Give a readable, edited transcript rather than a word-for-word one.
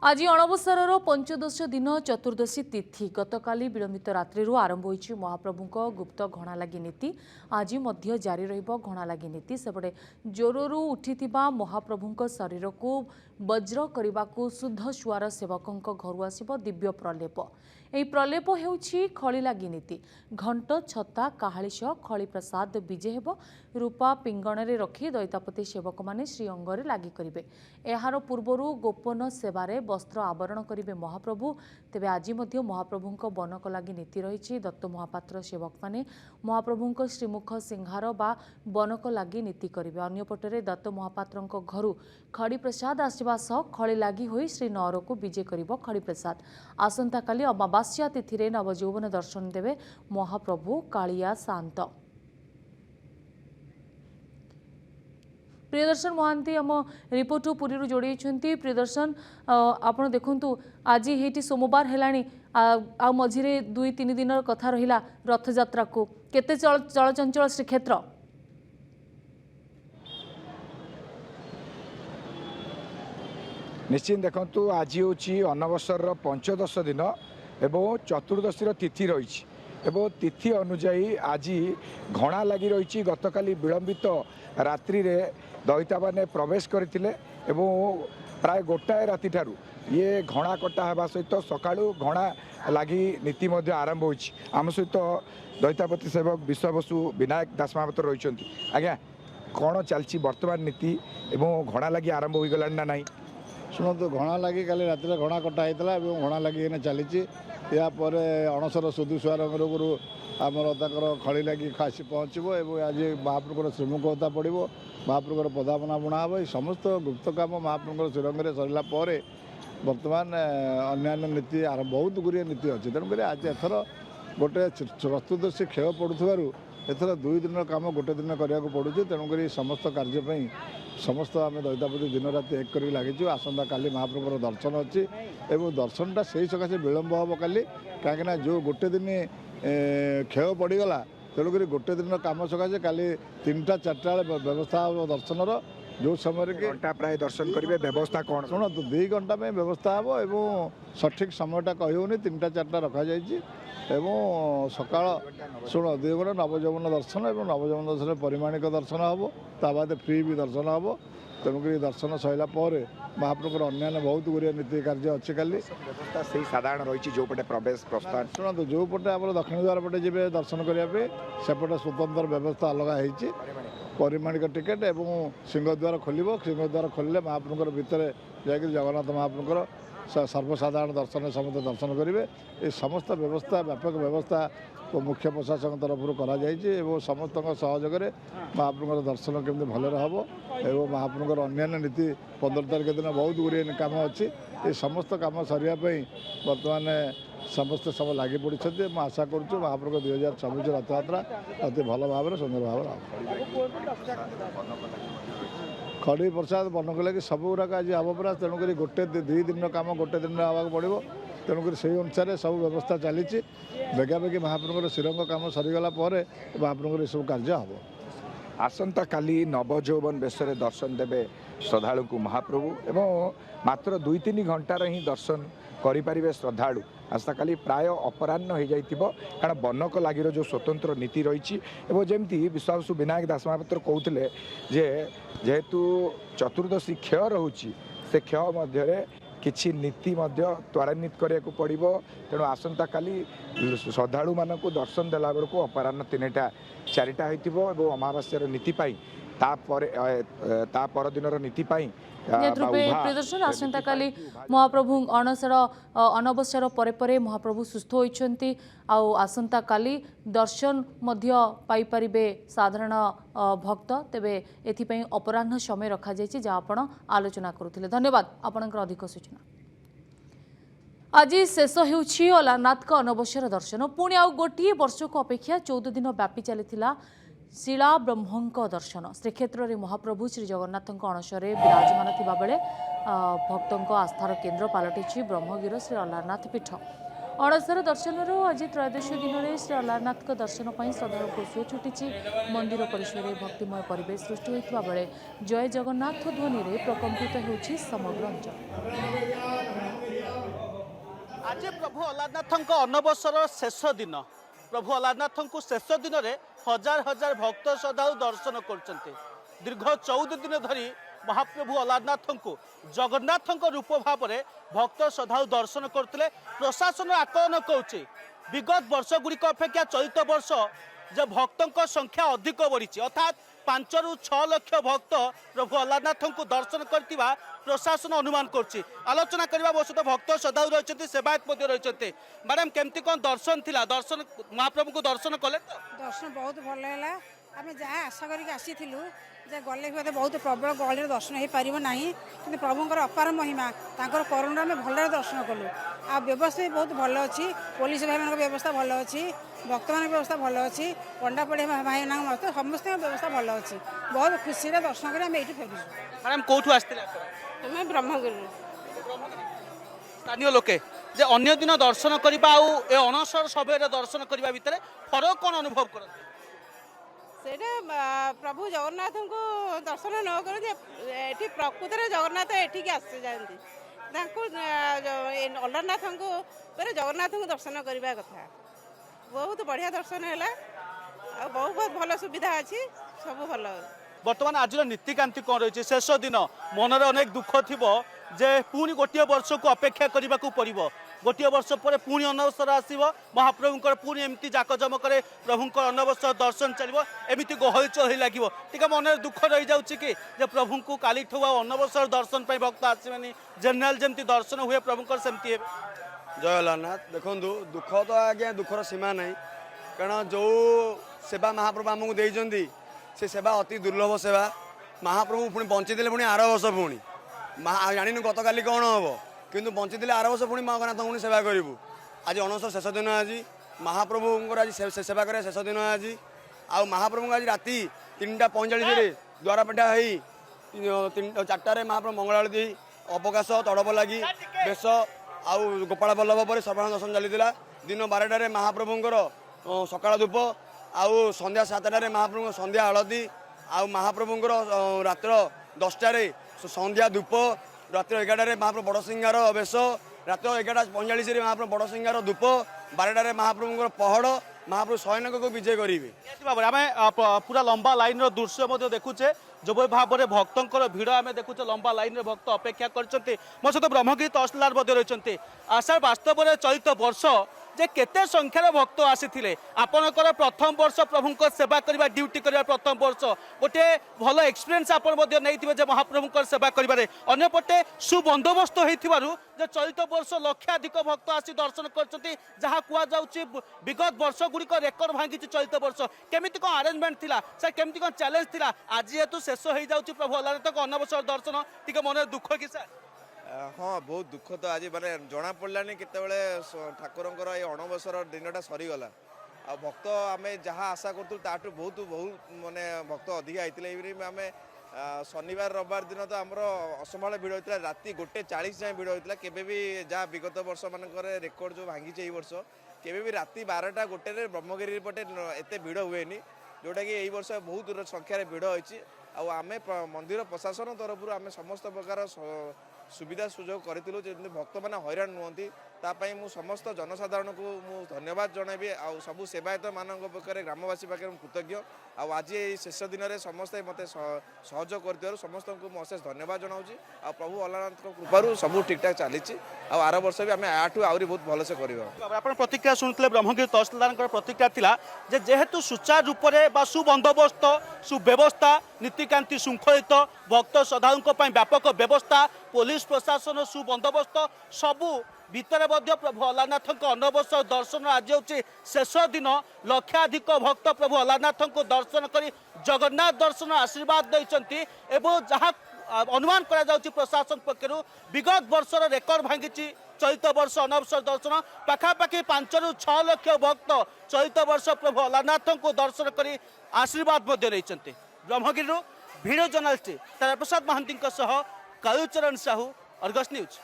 आज अणवसर पंचदश दिन चतुर्दशी तिथि गतकाली विलंबित रात्रि आरंभ होइछि महाप्रभु गुप्त घणा लगी नीति आज मध्य जारी रहिबो घणा लगी नीति सेपटे ज्वररू उठिथिबा महाप्रभु शरीर को वज्र करने शुद्ध सुआर सेवकों घर आसिब दिव्य प्रलेप यह प्रलेप हेउछि खली लगी नीति घंट छता काहालिश खली प्रसाद विजे हेब रूपा पिंगण रे रखी दैतापति सेवक माने श्री अंगरे लागि करिवे एहार पूर्वरु गोपन सेवारे वस्त्र आवरण करिवे महाप्रभु तेबे आज मध्य महाप्रभुंक बनक लागि नीति रहिछि दत्त महापात्र सेवक माने महाप्रभुंक श्रीमुख सिंहार बा बनक लागि नीति करिवे अन्यपटरे दत्त महापात्रंक घरु खड़ी प्रसाद आसिबा सह खली लागि होई श्री नअर को विजे करिवो खड़ी प्रसाद आसंता काली अमावास्या तिथि रे नवयौवन दर्शन देवे महाप्रभु कालिया शांत। प्रियदर्शन महांती आम रिपोर्ट पुरी जोड़ी प्रियदर्शन आपण देखु आज ये सोमवार है आ मझिरे 2-3 दिन कथा रहा रथ यात्रा को केते चलचंचल श्रीक्षेत्र निश्चित देखु आज हूँ अनवसर पंचदश दिन एवं चतुर्दशी तिथि रही एवं तिथि अनुजाई आज घणा लगी रही गतकाली विलंबित रात्रि रे दईता मैंने प्रवेश करते प्राय गोटाए राति ठारू ये घणा कटा होगा सहित सकाळु घणा लगी नीति आरंभ हो आम सहित दैतापति सेवक विश्वबसु विनायक दास महापात्र रही आज्ञा कौन चलती बर्तमान नीति एवं घणा लगी आरंभ हो गला ना नहीं शुणु घणा लगी काली राति घणा कटा होता है घणा लगी चली यापर अणसर सुदुसुआर गुरु आमर खड़ी लगी आसी पहुँचब आज महाप्रभुर श्रीमुखता पड़ो महाप्रभुर पदापना बुणा हे समस्त गुप्त काम महाप्रभुर श्रीरंगे सरला बर्तमान अन्यान्य नीति बहुत गुड़िया नीति अच्छी तेणुक आज एथर गोटे चतुर्दशी खेल पड़ुवर एथर 2 दिन काम गोटे दिन करने पड़ू तेणुक समस्त कार्यपाई समस्त आम दैतापति दिन राति एक कर लगी आसंता काली महाप्रभुर दर्शन अच्छी एवं दर्शनटा से सकाशे विलंब हम काली कहीं जो गोटे दिन खेल पड़गला तेणुक गोटे दिन काम सकाशे काली 3टा-4टा व्यवस्था हम दर्शनर जो समय घंटा प्राय दर्शन करेंगे व्यवस्था कौन शुणु 2 घंटा में व्यवस्था हम एवं सठिक समयटा कहूनी 3टा-4टा रखा एवं सकाळ शुण 2 घंटा नवयौवन दर्शन और नवयौवन दर्शन परिमाणिक दर्शन हम ता बाद फ्री भी दर्शन हम तेणुक दर्शन सरला महाप्रभुर अन्य बहुत गुड़िया नीति कार्य अच्छी काली व्यवस्था से साधारण रही जो पटे प्रवेश प्रस्थान शुणु जो पटे आप दक्षिण द्वार पटे जी दर्शन करने सेपटे स्वतंत्र व्यवस्था अलग है परिमाणिक टिकेट एवं सिंहद्वार खोल सिंहद्वार खोलिले महाप्रभुर भितर जा जगन्नाथ महाप्रभुर सर्वसाधारण दर्शन समस्त दर्शन करेंगे ये समस्त व्यवस्था व्यापक व्यवस्था मुख्य प्रशासन तरफ कर समस्त सहयोग में महाप्रभुर दर्शन केमती भले हम एवं महाप्रभुर अन्य नीति 15 तारिख दिन बहुत गुड़िया काम अच्छी ये समस्त काम सरने बर्तमान समस्ते सब लगी पड़ी मुझे आशा करुँ महाप्रभु 2024 रथयात्रा अति भल भाव सुंदर भाव खड़ी प्रसाद बनक लगे सब गुराक आज हम पड़ा तेणुक गोटे 2 दिन काम गोटे दिन आवाक पड़ो तेणुक से अनुसार सब व्यवस्था चली बेगाबेगी महाप्रभुर श्रीरंग काम सरीगला महाप्रभुर सब कार्य हम आसंता काली नवयौवन बेश दर्शन देवे श्रद्धालु को महाप्रभु एवं मात्र 2-3 घंटार ही दर्शन करें श्रद्धालु आसता काली प्राय अपराह्न हो जाइथिबो कारण बनक लागिर जो स्वतंत्र नीति रही जमती विश्वासु विनायक दास महापात्र कहते जेहेतु चतुर्दशी क्षय रोचे से क्षय मध्य किछि नीति त्वरान्वित करने को पड़ो तेणु आसंता काली श्रद्धालु मानक दर्शन देला बेलू अपराह्न 3टा-4टा हो अमावास्यार नीति ता पर दिन नीति प्रदर्शन आसंता काली महाप्रभु अनवसर परे महाप्रभु सुस्थ होइछंती आसंता काली दर्शन मध्य पाई परिबे साधारण भक्त तेबे एथिपई अपराह्न समय रखा जायछि जा आपण आलोचना करुथिले धन्यवाद आपनकर अधिक सूचना। आज शेष हेउछि अलारनाथ अनवसर दर्शन पुणी आउ गोटे वर्ष को अपेक्षा 14 दिन व्यापी चलीथिला शिला ब्रह्मों दर्शन श्रीक्षेत्र में महाप्रभु श्री जगन्नाथ अणसरे विराजमान थिबा बेले भक्तों आस्थार केन्द्र पलटि ब्रह्मगिर श्री अलारनाथ पीठ अणसर दर्शन आज त्रयोदशी दिन में श्री अलारनाथ दर्शन पर श्रद्धा सो छुटी मंदिर परिसर में भक्तिमय परिवेश सृष्टि होता बेले जय जगन्नाथ ध्वनि प्रकम्पित होछि समग्र अंचल। आज प्रभु अलारनाथ अनवसर शेष दिन प्रभु अलारनाथ को शेष दिन में हजार हजार भक्त श्रद्धालु दर्शन कर दीर्घ 14 दिन धरी महाप्रभु अलारनाथ को जगन्नाथ रूप भाव में भक्त श्रद्धालु दर्शन करते प्रशासन आकलन करुचे विगत वर्ष गुड़िक अपेक्षा चलित वर्ष जो भक्तों संख्या अधिक बढ़ी अर्थात 5 ରୁ 6 लाख भक्त प्रभु अलारनाथ को दर्शन करथिबा प्रशासन अनुमान करछि। आलोचना करबा मो सहित भक्त श्रद्धालु रहिछथि सेवायत मध्ये रहिछथि। मैडम केमती कोन दर्शन थिला दर्शन महाप्रभु को दर्शन कले तो दर्शन बहुत भल है आम जहाँ आशा करके आसीलु जे गले भी बहुत प्रबल गहली दर्शन हो पार ना कि प्रभुंर अपार महिमा तांकर करुणा आम भल दर्शन कलु आ व्यवस्था भी बहुत भल अच्छी पुलिस भाई मान व्यवस्था भल अच्छी भक्त मान व्यवस्था भल अच्छी पंडा पढ़िया भाई मान समस्त व्यवस्था भल अच्छी बहुत खुशी दर्शन कर ये फेरुँ। मैडम कौटू आसथिले मैं ब्रह्मगिरी स्थानीय लोके जे अन्य दिन दर्शन करबा आ ए अनसर समय दर्शन करबा भितर फरक कोन अनुभव करते सेटा प्रभु जगन्नाथ को दर्शन न कर प्रकृत जगन्नाथ एठिक आसी जाती अलारनाथ को जगन्नाथ को दर्शन करने कथा बहुत बढ़िया दर्शन है बहुत भल सुविधा अच्छी सब भल। बर्तमान आज नीतिकांति कौन रही शेष दिन मनरे अनेक दुख थी जे पुणी गोटे वर्ष को अपेक्षा करने को पड़ो गोटे वर्ष पर पुणी अनवसर आसव महाप्रभुंर पुणी एमती जाकजमक प्रभुंर अनवसर दर्शन चलो एमती गहली चहली लगे टी मन दुख रही जाऊँगी कि प्रभु को काली अनवसर दर्शन पर भक्त आसवे जेनेल जमी दर्शन हुए प्रभुंर सेमती जय अलारनाथ देखु दुख तो आज्ञा दुखर सीमा ना कारण जो सेवा महाप्रभु आमको देते से सेवा अति दुर्लभ सेवा महाप्रभु पुणी बंचीदे पुणी आर वर्ष पुणी जानी गत काली कौन हम किंतु बंचीदे आर वर्ष पुणी जगन्नाथ पुणी सेवा करूँ आज अनसर शेष दिन आज महाप्रभुंर आज सेवा कर शेष दिन आज आ महाप्रभु आज राति 3:45 द्वारा पेटा हो 4टार महाप्रभु मंगल आरती अवकाश तड़प लगी बेश आउ गोपाल बल्लभ पर सर्वण दर्शन चली दिन 12टार महाप्रभुंर सकाळ धूप आउ संध्या 7टार महाप्रभु संध्या आलती आउ महाप्रभुंर रात्र 10टार संध्या धूप रात्र 11टार महाप्रभु बड़ सिंगार बेश रात्र 11:45 महाप्रभु बड़ सिंगार धूप 12टार महाप्रभुंर पहड़ महाप्रभु शयनक को विजय करेंगे। आम पूरा लंबा लाइन दृश्य देखुचे जो भाव में भक्तों भिड़ आम देखुचे लंबा लाइन भक्त अपेक्षा कर मो सहित ब्रह्मगिरी तहसीलदार रही आशा वास्तव में चलित वर्ष जे केते संख्यार भक्त आसी आपणकर प्रथम वर्ष प्रभु सेवा करने ड्यूटी करने प्रथम वर्ष गोटे भल एक्सपीरियंस आप नहीं महाप्रभु सेवा करपटे सुबंदोबस्त हो चलित वर्ष लक्षाधिक भक्त आसी दर्शन कर जहाँ कहुच्छी विगत वर्ष गुड़िक रेकर्ड भांगी चलित वर्ष केमिति कौन आरेंजमेंट थिला सर केमिति कौन चैलेंज थिला आज जेहेतु शेष हो जाऊँगी प्रभु अलारनाथ अनवसर दर्शन टी मन दुख कि सर हाँ बहुत दुख तो आज माने जना पड़ानी केतबेले ठाकुरंकर ये अणवसर दिनटा सरीगला आ भक्त आम जहाँ आशा करूँ ताठू बहुत बहुत माने भक्त अधिका होते आम शनिवार रविवार दिन तो आमर असंभाल भिड़ होता राति 1:40 जाए भिड़ होता केबे भी जहाँ विगत वर्ष मानक रेकर्ड जो भांगी ये वर्ष केबे भी राति 12टा 1 ब्रह्मगिरी पटे एत भिड़ हुए जोटा कि यही वर्ष बहुत संख्यार भिड़ होती आम मंदिर प्रशासन तरफ आम समस्त प्रकार सुविधा सुजोग करूँ जमी भक्त मैंने हैरान नुहति तापाई मु समस्त जनसाधारण को मु धन्यवाद जनइबी आ सब सेवायत मान पाखे ग्रामवासी पाखे कृतज्ञ आज ये शेष दिन में समस्ते मत सहयोग कर समस्त को अशेष धन्यवाद जनाऊँगी आ प्रभु अलारनाथ कृपारू सब ठीक ठाक चली आर वर्ष भी आम आठू आहरी बहुत भलसे कर प्रतिक्रिया शुणुते ब्रह्मगिरी तहसीलदार प्रतिक्रिया थिला जे जेहेतु सुचारू रूप से सुबंदोबस्त सुव्यवस्था नीतिकांति श्रृंखलित भक्त श्रद्धालुओं व्यापक व्यवस्था पुलिस प्रशासन सुबंदोबस्त सबू भितर प्रभु अलारनाथ अनवसर दर्शन आज हूँ शेष दिन लक्षाधिक भक्त प्रभु अलारनाथ को दर्शन कर जगन्नाथ दर्शन आशीर्वाद देते जहाँ अनुमान करा प्रशासन पक्षर विगत वर्षर रेकर्ड भांगी चलित वर्ष अनवसर दर्शन पाखापाखि 5 ରୁ 6 लाख भक्त चलित वर्ष प्रभु अलारनाथ को दर्शन कर आशीर्वाद ब्रह्मगिरी भिडियो जर्नालिस्ट तारा प्रसाद महांती कालूचरण साहू अर्गस न्यूज।